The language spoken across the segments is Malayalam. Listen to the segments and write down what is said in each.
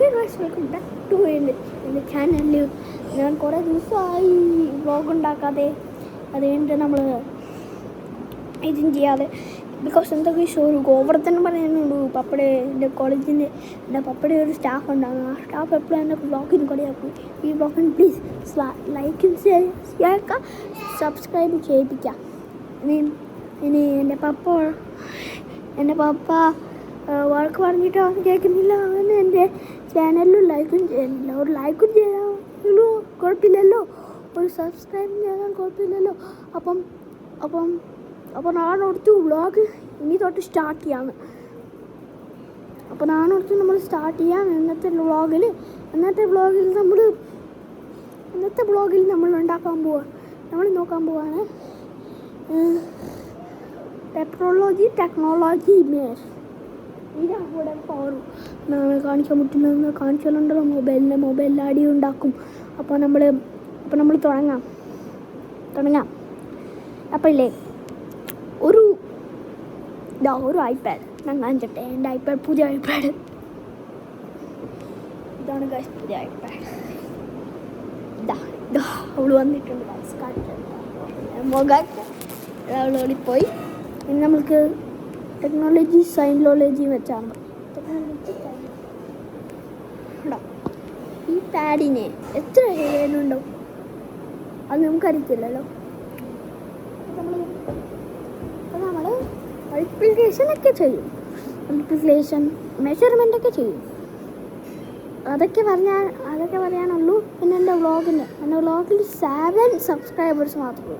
വെൽക്കം ബാക്ക് ടു എൻ്റെ ചാനലിൽ. ഞാൻ കുറേ ദിവസമായി വ്ളോഗ് ഉണ്ടാക്കാതെ, അത് കഴിഞ്ഞിട്ട് നമ്മൾ ഇതും ചെയ്യാതെ. ബിക്കോസ് എന്തൊക്കെ ഒരു ഗോവർദ്ധനം പറയാനുള്ളൂ. പപ്പയുടെ എൻ്റെ കോളേജിൻ്റെ എൻ്റെ പപ്പയുടെ ഒരു സ്റ്റാഫ് ഉണ്ടാകും. ആ സ്റ്റാഫ് എപ്പോഴും എൻ്റെ വ്ളോഗിന് കളിയാക്കും. ഈ വ്ളോഗിന് പ്ലീസ് ലൈക്കും ഷെയർ സബ്സ്ക്രൈബ് ചെയ്യിപ്പിക്കാം. ഇനി എൻ്റെ പപ്പ വഴക്ക് പറഞ്ഞിട്ട് അവൻ കേൾക്കുന്നില്ല. അവൻ എൻ്റെ ചാനലിലും ലൈക്കും ചെയ്യുന്നില്ല. ഒരു ലൈക്കും ചെയ്യാനല്ലോ കുഴപ്പമില്ലല്ലോ, ഒരു സബ്സ്ക്രൈബ് ചെയ്യാൻ കുഴപ്പമില്ലല്ലോ. അപ്പം നാളോടത്ത് വ്ളോഗ് ഇനി തൊട്ട് സ്റ്റാർട്ട് ചെയ്യാം. അപ്പോൾ നാളോടത്ത് നമ്മൾ സ്റ്റാർട്ട് ചെയ്യാം. ഇന്നത്തെ വ്ളോഗിൽ നമ്മൾ നോക്കാൻ പോവാണ് ടെക്നോളജി മേർ. ഇതാണ് ഇവിടെ പോറും കാണിക്കാൻ പറ്റുന്നതെന്ന് കാണിച്ചാലുണ്ടല്ലോ. മൊബൈലിൽ അടി ഉണ്ടാക്കും. അപ്പോൾ നമ്മൾ തുടങ്ങാം. അപ്പോൾ ഇല്ലേ ഒരു ഐപാഡ് ഞാൻ കാണിച്ചിട്ടെ. എൻ്റെ ഐപാഡ്, പുതിയ ഐപാഡ് ഇതാണ് ഗൈസ്, പുതിയ ഐപാഡ്. അവൾ വന്നിട്ടുണ്ട് ഗൈസ്, അവൾ ഓടിപ്പോയി. ഇനി നമ്മൾക്ക് ടെക്നോളജി സൈനോളജി വെച്ചാണ്. ഈ പാഡിന് എത്ര ഹെയറുണ്ടോ അത് നമുക്കറിയത്തില്ലല്ലോ. നമ്മൾ മൾട്ടിപ്ലിക്കേഷനൊക്കെ ചെയ്യും, മെഷർമെൻ്റൊക്കെ ചെയ്യും. അതൊക്കെ പറയാനുള്ളൂ. പിന്നെ എൻ്റെ വ്ളോഗിൽ 7 സബ്സ്ക്രൈബേഴ്സ് മാത്രമേ.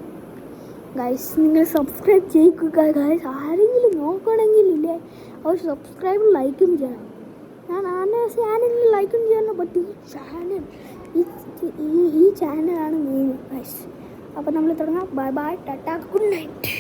ഗൈസ് നിങ്ങൾ സബ്സ്ക്രൈബ് ചെയ്യുക ഗൈസ്. ആരെങ്കിലും നോക്കണമെങ്കിലില്ലേ അവർ സബ്സ്ക്രൈബ് ലൈക്കും ചെയ്യണം. ഞാൻ ചാനലിൽ ലൈക്കും ചെയ്യണം. ബട്ട് ഈ ചാനലാണ് മെയിൻ ഗൈസ്. അപ്പോൾ നമ്മൾ തുടങ്ങാം. Bye bye, Tata, good night.